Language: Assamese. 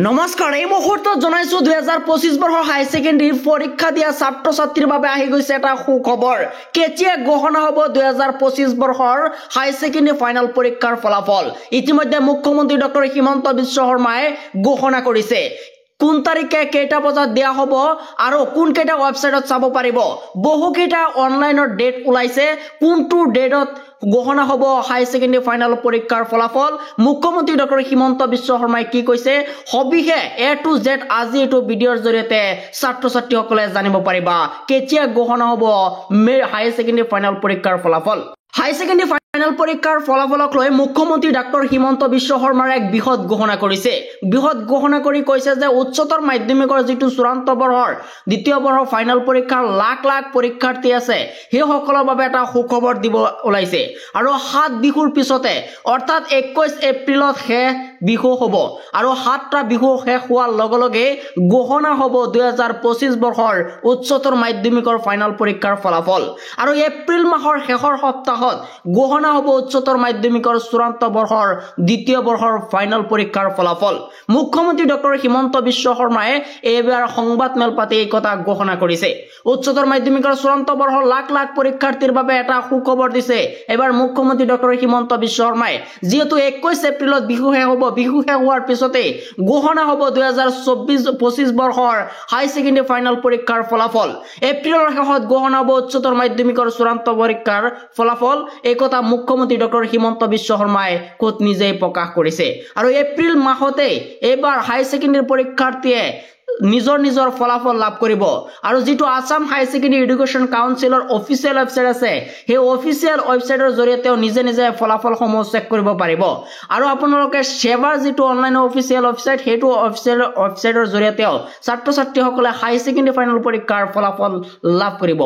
নমস্কাৰ এই মুহূৰ্তত জনাইছো 2025 বৰ্ষৰ হাই সেকেন্ডাৰী পৰীক্ষা দিয়া ছাত্ৰ ছাত্ৰীৰ বাবে আহি গৈছে এটা সুখবৰ কেতিয়া ঘোষণা হ'ব 2025 বৰ্ষৰ হাই সেকেন্ডাৰী ফাইনাল পৰীক্ষাৰ ফলাফল ইতিমধ্যে মুখ্যমন্ত্ৰী ডক্টৰ হিমন্ত বিশ্ব শৰ্মাই ঘোষণা কৰিছে কোন তাৰিখে কেইটা বজাত দিয়া হ'ব আৰু কোন কেইটা ওয়েবসাইটত চাব পাৰিব বহু কেইটা অনলাইনৰ ডেট ওলাইছে কোনটো ডেটত ঘোষণা হ'ব হাই সেকেন্ডাৰী ফাইনাল পৰীক্ষাৰ ফলাফল মুখ্যমন্ত্ৰী ডক্টৰ হিমন্ত বিশ্ব শৰ্মাই কি কৈছে হবিহে এ টু জেড আজি এটো ভিডিঅ'ৰ জৰিয়তে ছাত্ৰ ছাত্ৰীসকলে জানিব পাৰিবা কেতিয়া ঘোষণা হ'ব হাই সেকেন্ডাৰী ফাইনাল পৰীক্ষাৰ ফলাফল হাই সেকেন্ডাৰী ফাইনাল পৰীক্ষাৰ ফলাফলক লৈ মুখ্যমন্ত্ৰী ডক্টৰ হিমন্ত বিশ্ব শৰ্মাৰ এক বৃহৎ ঘোষণা কৰিছে বৃহৎ ঘোষণা কৰি কৈছে যে উচ্চতৰ মাধ্যমিকৰ যেটো চূড়ান্ত বৰ্ষৰ দ্বিতীয় বৰ্ষৰ ফাইনাল পৰীক্ষাৰ লাখ লাখ পৰীক্ষাৰ্থী আছে সেই সকলৰ বাবে এটা সুখবৰ দিব ওলাইছে আৰু 7 বিহুৰ পিছতে অৰ্থাৎ 21 এপ্ৰিলত বিহু হ'ব আৰু 7টা বিহু শেষ হোৱাৰ লগে লগে ঘোষণা হ'ব 2025 বৰ্ষৰ উচ্চতৰ মাধ্যমিকৰ ফাইনাল পৰীক্ষাৰ ফলাফল আৰু এপ্ৰিল মাহৰ শেষৰ সপ্তাহত ঘোষণা হ'ব উচ্চতৰ মাধ্যমিকৰ চূড়ান্ত বৰ্ষৰ দ্বিতীয় বৰ্ষৰ ফাইনাল পৰীক্ষাৰ ফলাফল মুখ্যমন্ত্ৰী ডক্টৰ হিমন্ত বিশ্ব শৰ্মাই এইবাৰ সংবাদ মেল পাতি এই কথা ঘোষণা কৰিছে উচ্চতৰ মাধ্যমিকৰ চূড়ান্ত বৰ্ষৰ লাখ লাখ পৰীক্ষাৰ্থীৰ বাবে এটা সুখবৰ দিছে এবাৰ মুখ্যমন্ত্ৰী ডক্টৰ হিমন্ত বিশ্ব শৰ্মাই যেহেতু 21 এপ্ৰিলত বিহু শেষ হ'ব বিহু শেষ হোৱাৰ পিছতে ঘোষণা হ'ব 2024-25 বৰ্ষৰ হাই সেকেন্ডাৰী ফাইনাল পৰীক্ষাৰ ফলাফল এপ্ৰিলৰ শেষত ঘোষণা হ'ব উচ্চতৰ মাধ্যমিকৰ চূড়ান্ত পৰীক্ষাৰ ফলাফল এই কথা মুখ্যমন্ত্ৰী ডক্টৰ হিমন্ত বিশ্ব শৰ্মাই কোট নিজেই প্ৰকাশ কৰিছে আৰু এপ্ৰিল মাহতে এবাৰ হাই সেকেন্ডাৰী পৰীক্ষাৰ্থীয়ে নিজৰ ফলাফল লাভ কৰিব আৰু যেটো আসাম হাই সেকেন্ডাৰী এডুকেশন কাউন্সিলৰ অফিচিয়েল ওয়েবসাইট আছে সেই অফিচিয়েল ওয়েবসাইটৰ জৰিয়তে নিজে ফলাফলসমূহ চেক কৰিব পাৰিব আৰু আপোনালোকে সেৱাৰ যেটো অনলাইন অফিচিয়েল ওয়েবসাইট হেতু অফিচিয়েল ওয়েবসাইটৰ জৰিয়তে ছাত্ৰ ছাত্ৰীসকলে হাই সেকেন্ডাৰী ফাইনাল পৰীক্ষাৰ ফলাফল লাভ কৰিব